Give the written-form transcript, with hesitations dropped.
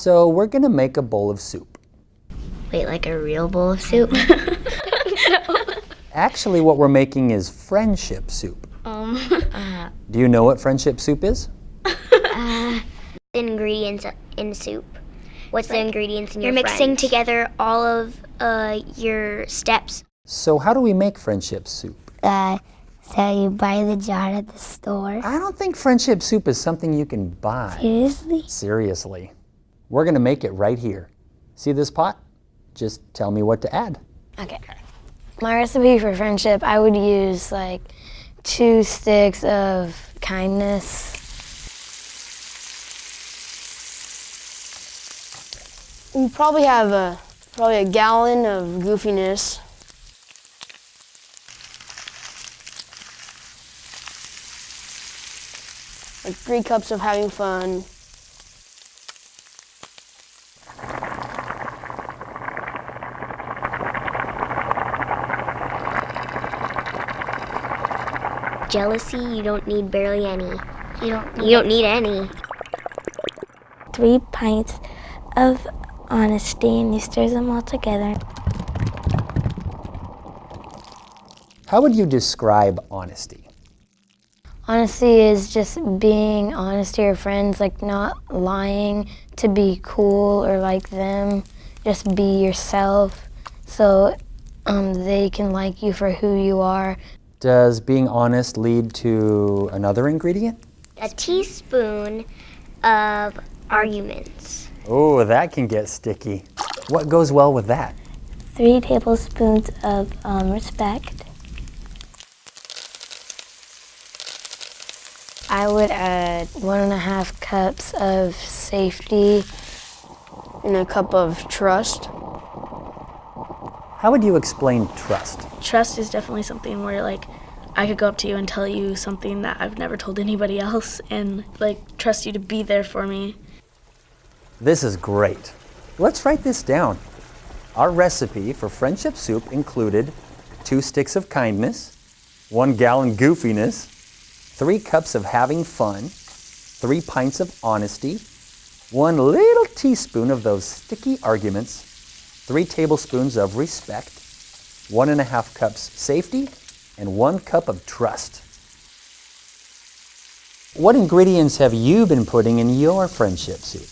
So we're gonna make a bowl of soup. Wait, like a real bowl of soup? Actually, what we're making is friendship soup. Do you know what friendship soup is? Ingredients in soup. What's the ingredients in your You're mixing friends? together all of your steps. So how do we make friendship soup? So you buy the jar at the store. I don't think friendship soup is something you can buy. Seriously? Seriously. We're gonna make it right here. See this pot? Just tell me what to add. Okay. My recipe for friendship, I would use like 2 sticks of kindness. We probably have a gallon of goofiness. Like 3 cups of having fun. Jealousy, you don't need barely any. You don't You don't need any. 3 pints of honesty, and you stir them all together. How would you describe honesty? Honesty is just being honest to your friends, like not lying to be cool or like them. Just be yourself so they can like you for who you are. Does being honest lead to another ingredient? A teaspoon of arguments. Oh, that can get sticky. What goes well with that? 3 tablespoons of respect. I would add 1.5 cups of safety. And a cup of trust. How would you explain trust? Trust is definitely something where like I could go up to you and tell you something that I've never told anybody else and like trust you to be there for me. This is great. Let's write this down. Our recipe for friendship soup included 2 sticks of kindness, 1 gallon goofiness, 3 cups of having fun, 3 pints of honesty, 1 little teaspoon of those sticky arguments, 3 tablespoons of respect, 1.5 cups safety, and 1 cup of trust. What ingredients have you been putting in your friendship soup?